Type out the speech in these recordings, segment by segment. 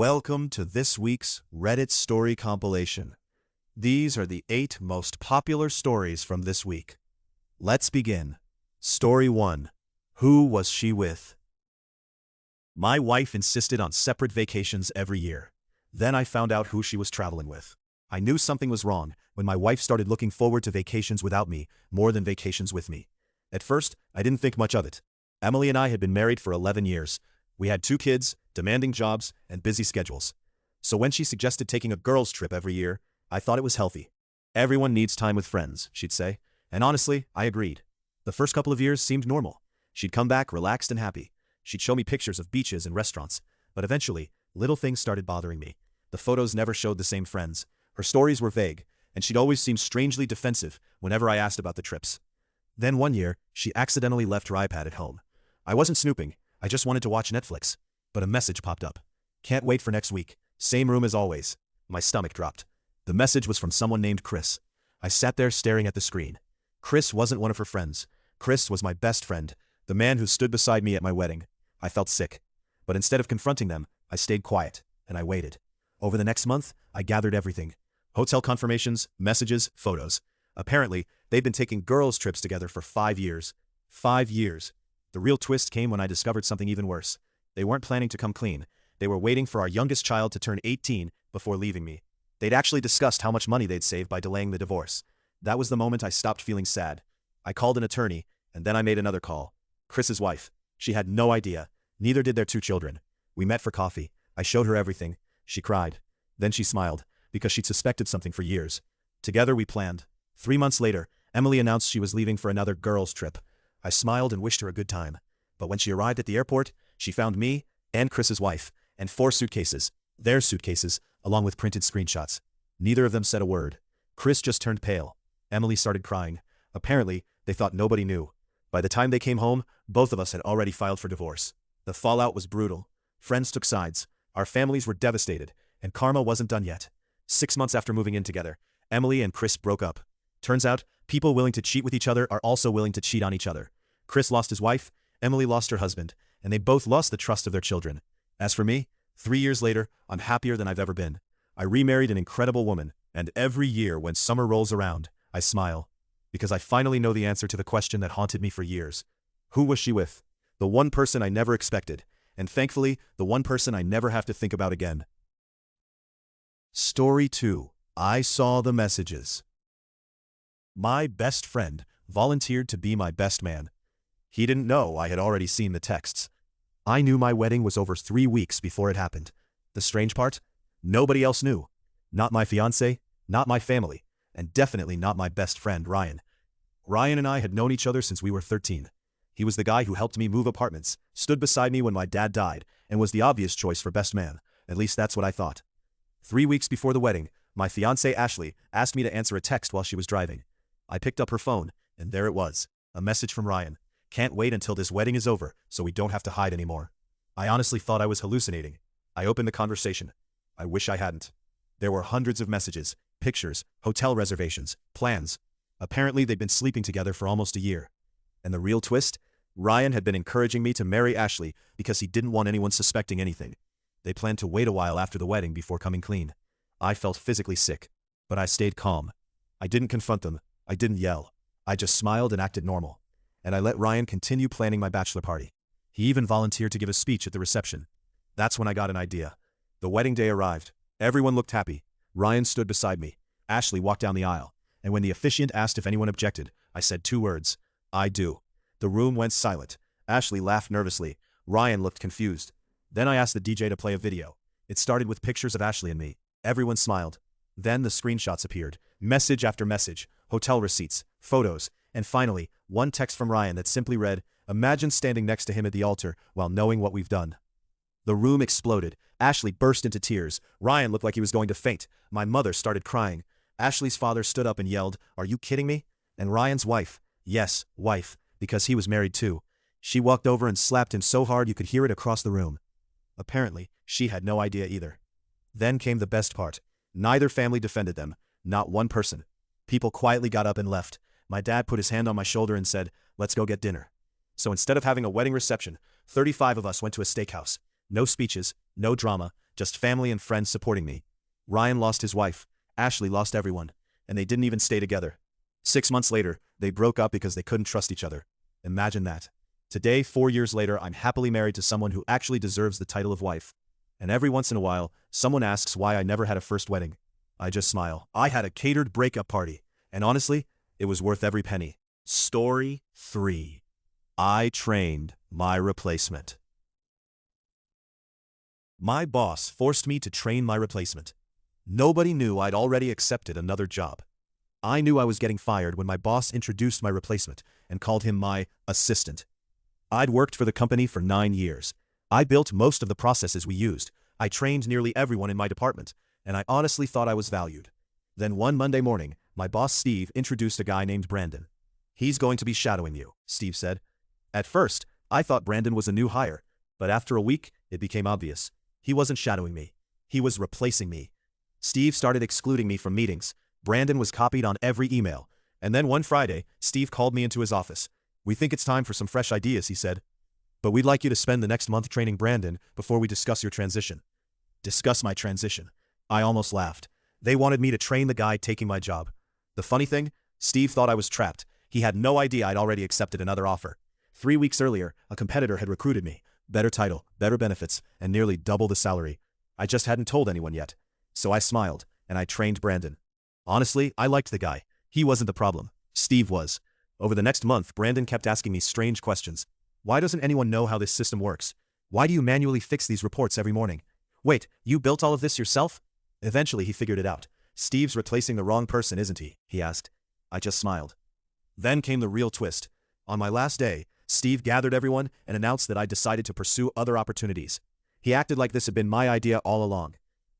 Welcome to this week's Reddit story compilation. These are the 8 most popular stories from this week. Let's begin. Story 1. Who was she with? My wife insisted on separate vacations every year. Then I found out who she was traveling with. I knew something was wrong when my wife started looking forward to vacations without me more than vacations with me. At first, I didn't think much of it. Emily and I had been married for 11 years. We had 2 kids, demanding jobs, and busy schedules. So when she suggested taking a girls' trip every year, I thought it was healthy. Everyone needs time with friends, she'd say, and honestly, I agreed. The first couple of years seemed normal. She'd come back relaxed and happy. She'd show me pictures of beaches and restaurants, but eventually, little things started bothering me. The photos never showed the same friends. Her stories were vague, and she'd always seemed strangely defensive whenever I asked about the trips. Then one year, she accidentally left her iPad at home. I wasn't snooping, I just wanted to watch Netflix. But a message popped up. Can't wait for next week. Same room as always. My stomach dropped. The message was from someone named Chris. I sat there staring at the screen. Chris wasn't one of her friends. Chris was my best friend, the man who stood beside me at my wedding. I felt sick. But instead of confronting them, I stayed quiet, and I waited. Over the next month, I gathered everything. Hotel confirmations, messages, photos. Apparently, they'd been taking girls' trips together for 5 years. 5 years. The real twist came when I discovered something even worse. They weren't planning to come clean. They were waiting for our youngest child to turn 18 before leaving me. They'd actually discussed how much money they'd save by delaying the divorce. That was the moment I stopped feeling sad. I called an attorney, and then I made another call. Chris's wife. She had no idea. Neither did their 2 children. We met for coffee. I showed her everything. She cried. Then she smiled, because she'd suspected something for years. Together we planned. 3 months later, Emily announced she was leaving for another girls' trip. I smiled and wished her a good time. But when she arrived at the airport, she found me and Chris's wife and 4 suitcases, their suitcases, along with printed screenshots. Neither of them said a word. Chris just turned pale. Emily started crying. Apparently, they thought nobody knew. By the time they came home, both of us had already filed for divorce. The fallout was brutal. Friends took sides. Our families were devastated, and karma wasn't done yet. 6 months after moving in together, Emily and Chris broke up. Turns out, people willing to cheat with each other are also willing to cheat on each other. Chris lost his wife, Emily lost her husband, and they both lost the trust of their children. As for me, 3 years later, I'm happier than I've ever been. I remarried an incredible woman, and every year when summer rolls around, I smile. Because I finally know the answer to the question that haunted me for years. Who was she with? The one person I never expected, and thankfully, the one person I never have to think about again. Story 2. I saw the messages. My best friend volunteered to be my best man. He didn't know I had already seen the texts. I knew my wedding was over 3 weeks before it happened. The strange part? Nobody else knew. Not my fiancé, not my family, and definitely not my best friend, Ryan. Ryan and I had known each other since we were 13. He was the guy who helped me move apartments, stood beside me when my dad died, and was the obvious choice for best man. At least that's what I thought. 3 weeks before the wedding, my fiancée Ashley asked me to answer a text while she was driving. I picked up her phone, and there it was, a message from Ryan. Can't wait until this wedding is over, so we don't have to hide anymore. I honestly thought I was hallucinating. I opened the conversation. I wish I hadn't. There were hundreds of messages, pictures, hotel reservations, plans. Apparently they'd been sleeping together for almost a year. And the real twist? Ryan had been encouraging me to marry Ashley because he didn't want anyone suspecting anything. They planned to wait a while after the wedding before coming clean. I felt physically sick, but I stayed calm. I didn't confront them. I didn't yell. I just smiled and acted normal. And I let Ryan continue planning my bachelor party. He even volunteered to give a speech at the reception. That's when I got an idea. The wedding day arrived. Everyone looked happy. Ryan stood beside me. Ashley walked down the aisle. And when the officiant asked if anyone objected, I said 2 words. I do. The room went silent. Ashley laughed nervously. Ryan looked confused. Then I asked the DJ to play a video. It started with pictures of Ashley and me. Everyone smiled. Then the screenshots appeared. Message after message. Hotel receipts. Photos. And finally, one text from Ryan that simply read, "Imagine standing next to him at the altar while knowing what we've done." The room exploded. Ashley burst into tears. Ryan looked like he was going to faint. My mother started crying. Ashley's father stood up and yelled, "Are you kidding me?" And Ryan's wife, yes, wife, because he was married too. She walked over and slapped him so hard you could hear it across the room. Apparently, she had no idea either. Then came the best part. Neither family defended them. Not one person. People quietly got up and left. My dad put his hand on my shoulder and said, "Let's go get dinner." So instead of having a wedding reception, 35 of us went to a steakhouse. No speeches, no drama, just family and friends supporting me. Ryan lost his wife, Ashley lost everyone, and they didn't even stay together. 6 months later, they broke up because they couldn't trust each other. Imagine that. Today, 4 years later, I'm happily married to someone who actually deserves the title of wife. And every once in a while, someone asks why I never had a first wedding. I just smile. I had a catered breakup party, and honestly, it was worth every penny. Story 3. I trained my replacement. My boss forced me to train my replacement. Nobody knew I'd already accepted another job. I knew I was getting fired when my boss introduced my replacement and called him my assistant. I'd worked for the company for 9 years. I built most of the processes we used. I trained nearly everyone in my department, and I honestly thought I was valued. Then one Monday morning, my boss Steve introduced a guy named Brandon. "He's going to be shadowing you," Steve said. At first, I thought Brandon was a new hire, but after a week, it became obvious. He wasn't shadowing me. He was replacing me. Steve started excluding me from meetings. Brandon was copied on every email. And then one Friday, Steve called me into his office. "We think it's time for some fresh ideas," he said. "But we'd like you to spend the next month training Brandon before we discuss your transition." Discuss my transition. I almost laughed. They wanted me to train the guy taking my job. The funny thing, Steve thought I was trapped. He had no idea I'd already accepted another offer. 3 weeks earlier, a competitor had recruited me. Better title, better benefits, and nearly double the salary. I just hadn't told anyone yet. So I smiled, and I trained Brandon. Honestly, I liked the guy. He wasn't the problem. Steve was. Over the next month, Brandon kept asking me strange questions. "Why doesn't anyone know how this system works? Why do you manually fix these reports every morning? Wait, you built all of this yourself?" Eventually he figured it out. "Steve's replacing the wrong person, isn't he?" he asked. I just smiled. Then came the real twist. On my last day, Steve gathered everyone and announced that I decided to pursue other opportunities. He acted like this had been my idea all along.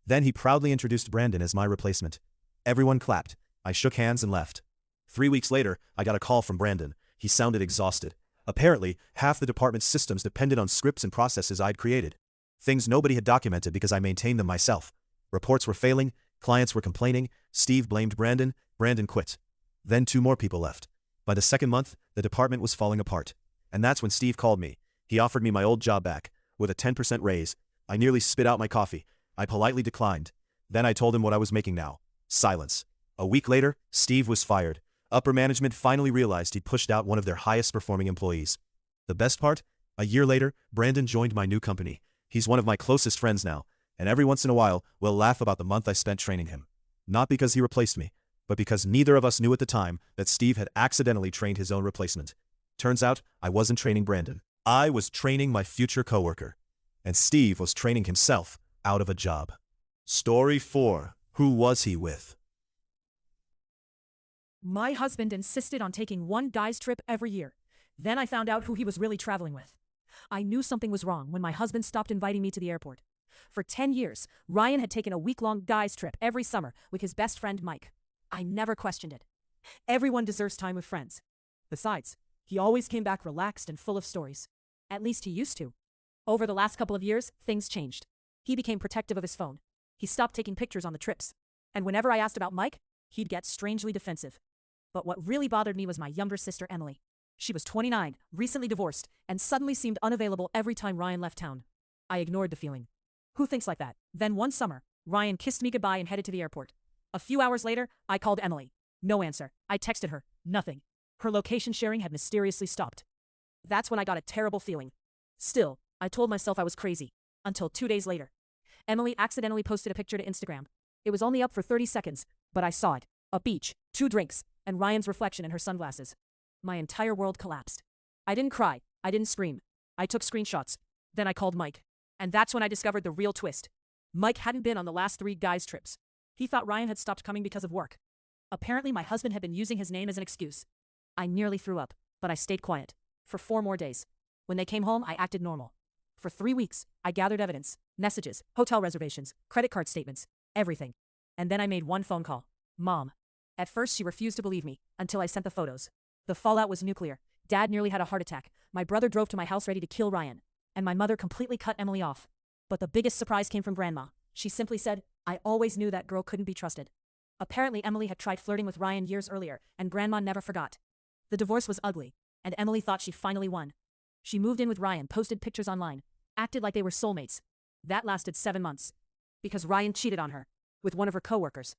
Then he proudly introduced Brandon as my replacement. Everyone clapped. I shook hands and left. 3 weeks later, I got a call from Brandon. He sounded exhausted. Apparently, half the department's systems depended on scripts and processes I'd created. Things nobody had documented because I maintained them myself. Reports were failing, clients were complaining, Steve blamed Brandon, Brandon quit. Then 2 more people left. By the second month, the department was falling apart. And that's when Steve called me. He offered me my old job back, with a 10% raise. I nearly spit out my coffee. I politely declined. Then I told him what I was making now. Silence. A week later, Steve was fired. Upper management finally realized he'd pushed out one of their highest performing employees. The best part? A year later, Brandon joined my new company. He's one of my closest friends now, and every once in a while, we'll laugh about the month I spent training him. Not because he replaced me, but because neither of us knew at the time that Steve had accidentally trained his own replacement. Turns out, I wasn't training Brandon. I was training my future coworker. And Steve was training himself out of a job. Story 4. Who was he with? My husband insisted on taking one guy's trip every year. Then I found out who he was really traveling with. I knew something was wrong when my husband stopped inviting me to the airport. For 10 years, Ryan had taken a week-long guy's trip every summer with his best friend Mike. I never questioned it. Everyone deserves time with friends. Besides, he always came back relaxed and full of stories. At least he used to. Over the last couple of years, things changed. He became protective of his phone. He stopped taking pictures on the trips. And whenever I asked about Mike, he'd get strangely defensive. But what really bothered me was my younger sister Emily. She was 29, recently divorced, and suddenly seemed unavailable every time Ryan left town. I ignored the feeling. Who thinks like that? Then one summer, Ryan kissed me goodbye and headed to the airport. A few hours later, I called Emily. No answer. I texted her. Nothing. Her location sharing had mysteriously stopped. That's when I got a terrible feeling. Still, I told myself I was crazy. Until 2 days later. Emily accidentally posted a picture to Instagram. It was only up for 30 seconds, but I saw it. A beach, 2 drinks, and Ryan's reflection in her sunglasses. My entire world collapsed. I didn't cry. I didn't scream. I took screenshots. Then I called Mike. And that's when I discovered the real twist. Mike hadn't been on the last 3 guys' trips. He thought Ryan had stopped coming because of work. Apparently my husband had been using his name as an excuse. I nearly threw up, but I stayed quiet. For 4 more days. When they came home, I acted normal. For 3 weeks, I gathered evidence, messages, hotel reservations, credit card statements, everything. And then I made one phone call. Mom. At first she refused to believe me, until I sent the photos. The fallout was nuclear. Dad nearly had a heart attack. My brother drove to my house ready to kill Ryan. And my mother completely cut Emily off. But the biggest surprise came from Grandma. She simply said, "I always knew that girl couldn't be trusted." Apparently Emily had tried flirting with Ryan years earlier, and Grandma never forgot. The divorce was ugly, and Emily thought she finally won. She moved in with Ryan, posted pictures online, acted like they were soulmates. That lasted 7 months. Because Ryan cheated on her. With one of her coworkers.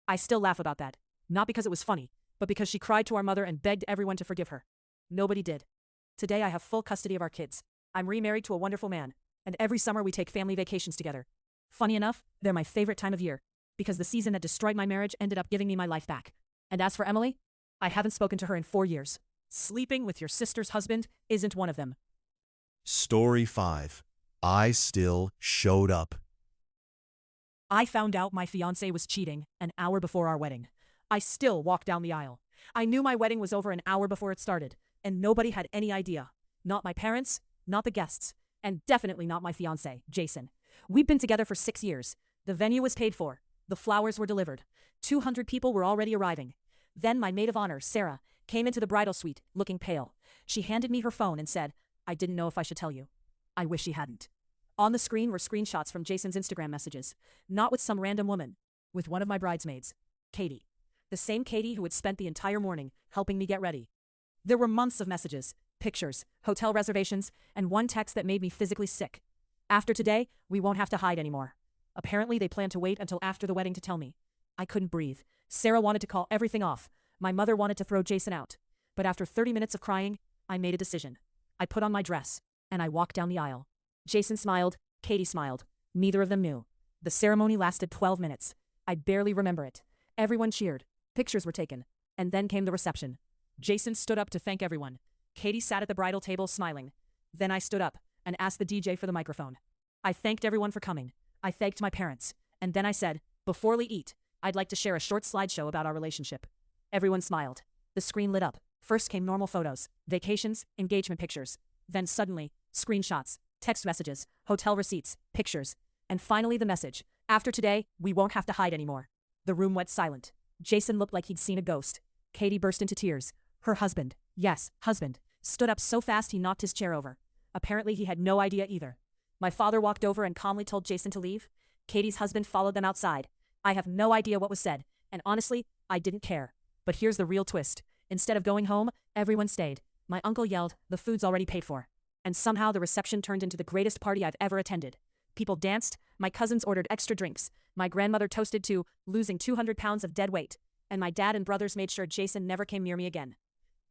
I still laugh about that. Not because it was funny, but because she cried to our mother and begged everyone to forgive her. Nobody did. Today I have full custody of our kids. I'm remarried to a wonderful man. And every summer we take family vacations together. Funny enough, they're my favorite time of year. Because the season that destroyed my marriage ended up giving me my life back. And as for Emily, I haven't spoken to her in 4 years. Sleeping with your sister's husband isn't one of them. Story 5. I still showed up. I found out my fiancé was cheating an hour before our wedding. I still walked down the aisle. I knew my wedding was over an hour before it started, and nobody had any idea. Not my parents, not the guests, and definitely not my fiancé, Jason. We'd been together for 6 years. The venue was paid for. The flowers were delivered. 200 people were already arriving. Then my maid of honor, Sarah, came into the bridal suite, looking pale. She handed me her phone and said, "I didn't know if I should tell you." I wish she hadn't. On the screen were screenshots from Jason's Instagram messages. Not with some random woman. With one of my bridesmaids. Katie. The same Katie who had spent the entire morning helping me get ready. There were months of messages, pictures, hotel reservations, and one text that made me physically sick. After today, we won't have to hide anymore. Apparently they planned to wait until after the wedding to tell me. I couldn't breathe. Sarah wanted to call everything off. My mother wanted to throw Jason out. But after 30 minutes of crying, I made a decision. I put on my dress, and I walked down the aisle. Jason smiled, Katie smiled. Neither of them knew. The ceremony lasted 12 minutes. I barely remember it. Everyone cheered. Pictures were taken. And then came the reception. Jason stood up to thank everyone. Katie sat at the bridal table smiling. Then I stood up and asked the DJ for the microphone. I thanked everyone for coming. I thanked my parents. And then I said, "Before we eat, I'd like to share a short slideshow about our relationship." Everyone smiled. The screen lit up. First came normal photos, vacations, engagement pictures. Then suddenly, screenshots, text messages, hotel receipts, pictures. And finally the message, "After today, we won't have to hide anymore." The room went silent. Jason looked like he'd seen a ghost. Katie burst into tears. Her husband, yes, husband, stood up so fast he knocked his chair over. Apparently he had no idea either. My father walked over and calmly told Jason to leave. Katie's husband followed them outside. I have no idea what was said, and honestly, I didn't care. But here's the real twist. Instead of going home, everyone stayed. My uncle yelled, "The food's already paid for." And somehow the reception turned into the greatest party I've ever attended. People danced, my cousins ordered extra drinks, my grandmother toasted to losing 200 pounds of dead weight, and my dad and brothers made sure Jason never came near me again.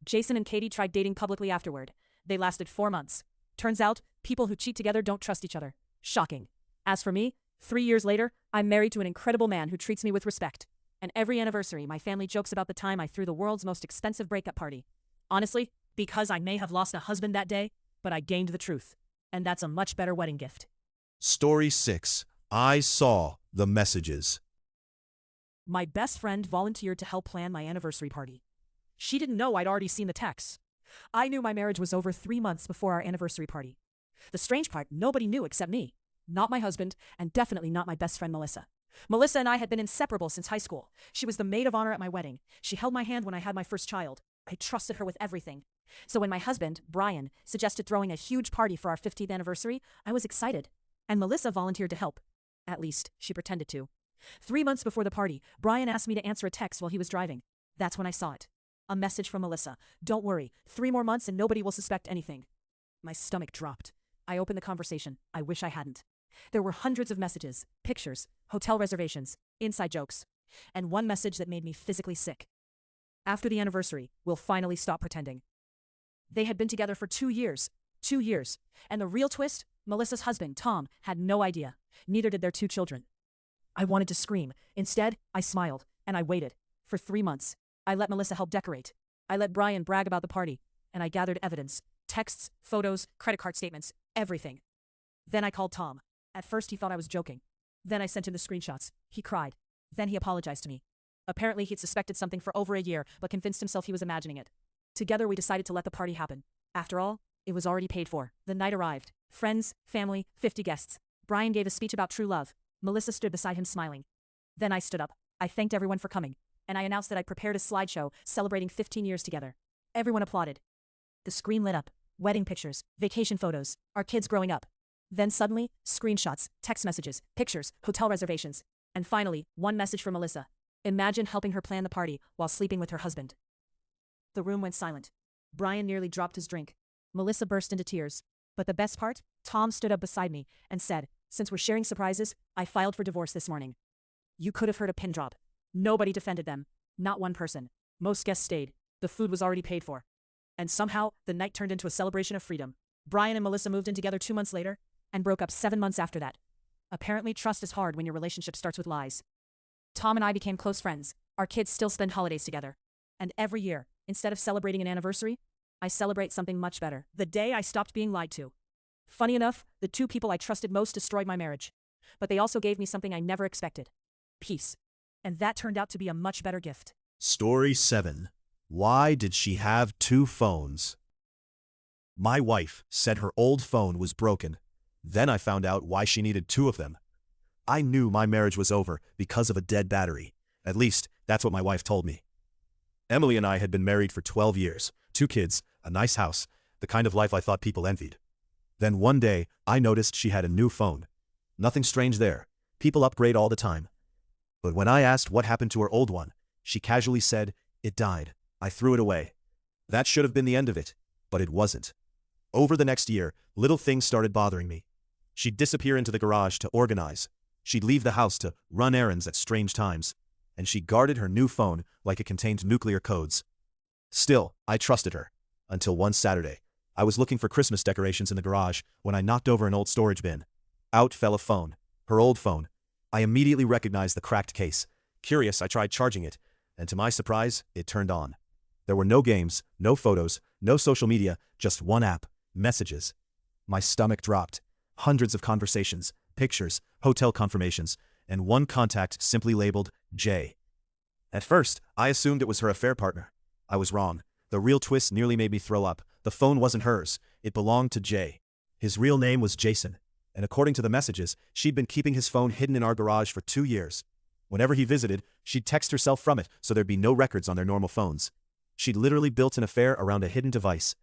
Jason and Katie tried dating publicly afterward. They lasted 4 months. Turns out, people who cheat together don't trust each other. Shocking. As for me, 3 years later, I'm married to an incredible man who treats me with respect. And every anniversary, my family jokes about the time I threw the world's most expensive breakup party. Honestly, because I may have lost a husband that day, but I gained the truth. And that's a much better wedding gift. Story 6. I saw the messages. My best friend volunteered to help plan my anniversary party. She didn't know I'd already seen the texts. I knew my marriage was over 3 months before our anniversary party. The strange part, nobody knew except me. Not my husband, and definitely not my best friend Melissa. Melissa and I had been inseparable since high school. She was the maid of honor at my wedding. She held my hand when I had my first child. I trusted her with everything. So when my husband, Brian, suggested throwing a huge party for our 50th anniversary, I was excited. And Melissa volunteered to help. At least, she pretended to. 3 months before the party, Brian asked me to answer a text while he was driving. That's when I saw it. A message from Melissa. "Don't worry, 3 more months and nobody will suspect anything." My stomach dropped. I opened the conversation. I wish I hadn't. There were hundreds of messages, pictures, hotel reservations, inside jokes, and one message that made me physically sick. "After the anniversary, we'll finally stop pretending." They had been together for 2 years. 2 years. And the real twist? Melissa's husband, Tom, had no idea. Neither did their 2 children. I wanted to scream. Instead, I smiled, and I waited. For 3 months. I let Melissa help decorate. I let Brian brag about the party, and I gathered evidence. Texts, photos, credit card statements, everything. Then I called Tom. At first he thought I was joking. Then I sent him the screenshots. He cried. Then he apologized to me. Apparently he'd suspected something for over a year, but convinced himself he was imagining it. Together we decided to let the party happen. After all, it was already paid for. The night arrived. Friends, family, 50 guests. Brian gave a speech about true love. Melissa stood beside him smiling. Then I stood up. I thanked everyone for coming, and I announced that I'd prepared a slideshow celebrating 15 years together. Everyone applauded. The screen lit up. Wedding pictures, vacation photos, our kids growing up. Then suddenly, screenshots, text messages, pictures, hotel reservations. And finally, one message from Melissa. Imagine helping her plan the party while sleeping with her husband. The room went silent. Brian nearly dropped his drink. Melissa burst into tears. But the best part? Tom stood up beside me and said, Since we're sharing surprises, I filed for divorce this morning. You could have heard a pin drop. Nobody defended them. Not one person. Most guests stayed. The food was already paid for. And somehow, the night turned into a celebration of freedom. Brian and Melissa moved in together 2 months later and broke up 7 months after that. Apparently, trust is hard when your relationship starts with lies. Tom and I became close friends. Our kids still spend holidays together. And every year, instead of celebrating an anniversary, I celebrate something much better. The day I stopped being lied to. Funny enough, the two people I trusted most destroyed my marriage. But they also gave me something I never expected. Peace. And that turned out to be a much better gift. Story 7. Why did she have 2 phones? My wife said her old phone was broken. Then I found out why she needed 2 of them. I knew my marriage was over because of a dead battery. At least, that's what my wife told me. Emily and I had been married for 12 years, 2 kids, a nice house, the kind of life I thought people envied. Then one day, I noticed she had a new phone. Nothing strange there. People upgrade all the time. But when I asked what happened to her old one, she casually said, "It died. I threw it away." That should have been the end of it, but it wasn't. Over the next year, little things started bothering me. She'd disappear into the garage to organize. She'd leave the house to run errands at strange times. And she guarded her new phone like it contained nuclear codes. Still, I trusted her. Until one Saturday, I was looking for Christmas decorations in the garage when I knocked over an old storage bin. Out fell a phone, her old phone. I immediately recognized the cracked case. Curious, I tried charging it, and to my surprise, it turned on. There were no games, no photos, no social media, just one app, messages. My stomach dropped. Hundreds of conversations, pictures, hotel confirmations, and one contact simply labeled J. At first, I assumed it was her affair partner. I was wrong. The real twist nearly made me throw up. The phone wasn't hers. It belonged to Jay. His real name was Jason, and according to the messages, she'd been keeping his phone hidden in our garage for 2 years. Whenever he visited, she'd text herself from it so there'd be no records on their normal phones. She'd literally built an affair around a hidden device.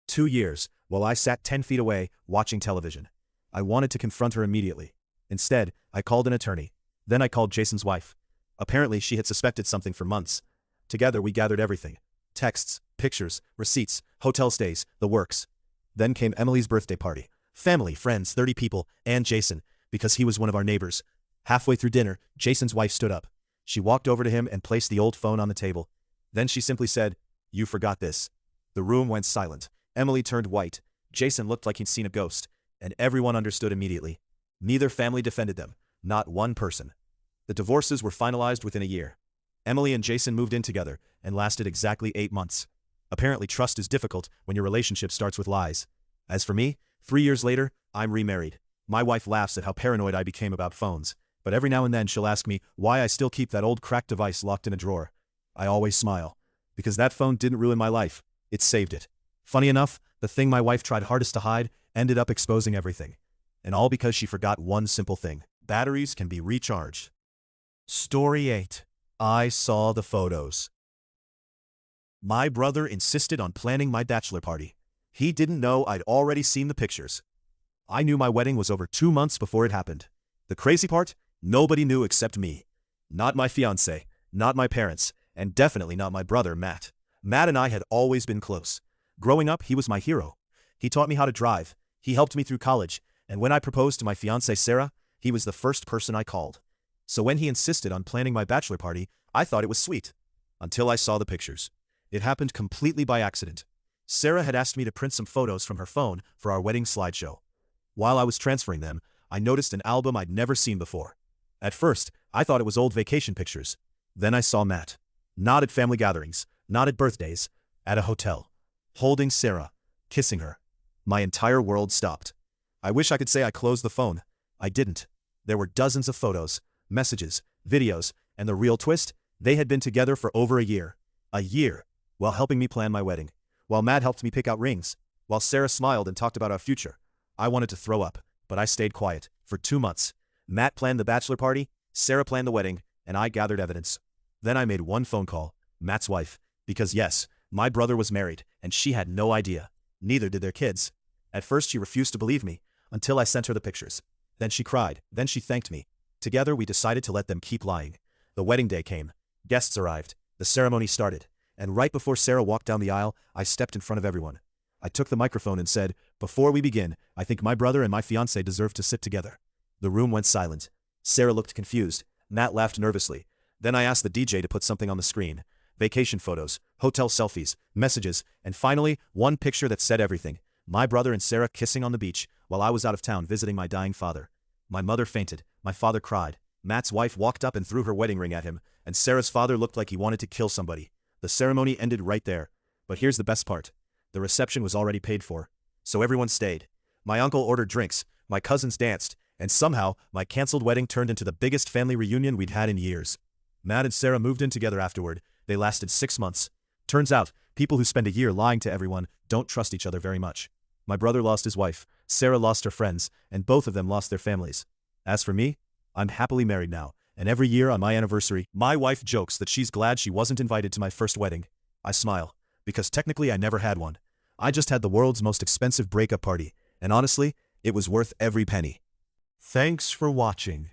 2 years, while I sat 10 feet away, watching television. I wanted to confront her immediately. Instead, I called an attorney. Then I called Jason's wife. Apparently, she had suspected something for months. Together, we gathered everything. Texts, pictures, receipts, hotel stays, the works. Then came Emily's birthday party. Family, friends, 30 people, and Jason, because he was one of our neighbors. Halfway through dinner, Jason's wife stood up. She walked over to him and placed the old phone on the table. Then she simply said, "You forgot this." The room went silent. Emily turned white. Jason looked like he'd seen a ghost. And everyone understood immediately. Neither family defended them. Not one person. The divorces were finalized within a year. Emily and Jason moved in together and lasted exactly 8 months. Apparently, trust is difficult when your relationship starts with lies. As for me, 3 years later, I'm remarried. My wife laughs at how paranoid I became about phones, but every now and then she'll ask me why I still keep that old cracked device locked in a drawer. I always smile. Because that phone didn't ruin my life. It saved it. Funny enough, the thing my wife tried hardest to hide ended up exposing everything. And all because she forgot one simple thing. Batteries can be recharged. Story 8. I saw the photos. My brother insisted on planning my bachelor party. He didn't know I'd already seen the pictures. I knew my wedding was over 2 months before it happened. The crazy part? Nobody knew except me. Not my fiancé, not my parents, and definitely not my brother, Matt. Matt and I had always been close. Growing up, he was my hero. He taught me how to drive. He helped me through college. And when I proposed to my fiancée Sarah, he was the first person I called. So when he insisted on planning my bachelor party, I thought it was sweet. Until I saw the pictures. It happened completely by accident. Sarah had asked me to print some photos from her phone for our wedding slideshow. While I was transferring them, I noticed an album I'd never seen before. At first, I thought it was old vacation pictures. Then I saw Matt. Not at family gatherings, not at birthdays, at a hotel. Holding Sarah, kissing her. My entire world stopped. I wish I could say I closed the phone. I didn't. There were dozens of photos, messages, videos, and the real twist, they had been together for over a year. A year, while helping me plan my wedding. While Matt helped me pick out rings. While Sarah smiled and talked about our future. I wanted to throw up, but I stayed quiet. For 2 months. Matt planned the bachelor party, Sarah planned the wedding, and I gathered evidence. Then I made one phone call, Matt's wife. Because yes, my brother was married, and she had no idea. Neither did their kids. At first she refused to believe me, until I sent her the pictures. Then she cried, then she thanked me. Together we decided to let them keep lying. The wedding day came. Guests arrived. The ceremony started. And right before Sarah walked down the aisle, I stepped in front of everyone. I took the microphone and said, "Before we begin, I think my brother and my fiancé deserve to sit together." The room went silent. Sarah looked confused. Matt laughed nervously. Then I asked the DJ to put something on the screen. Vacation photos, hotel selfies, messages, and finally, one picture that said everything. My brother and Sarah kissing on the beach while I was out of town visiting my dying father. My mother fainted. My father cried. Matt's wife walked up and threw her wedding ring at him, and Sarah's father looked like he wanted to kill somebody. The ceremony ended right there. But here's the best part. The reception was already paid for. So everyone stayed. My uncle ordered drinks, my cousins danced, and somehow, my cancelled wedding turned into the biggest family reunion we'd had in years. Matt and Sarah moved in together afterward. They lasted 6 months. Turns out, people who spend a year lying to everyone don't trust each other very much. My brother lost his wife, Sarah lost her friends, and both of them lost their families. As for me, I'm happily married now, and every year on my anniversary, my wife jokes that she's glad she wasn't invited to my first wedding. I smile, because technically I never had one. I just had the world's most expensive breakup party, and honestly, it was worth every penny. Thanks for watching.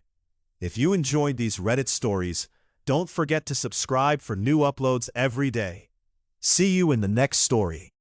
If you enjoyed these Reddit stories, don't forget to subscribe for new uploads every day. See you in the next story.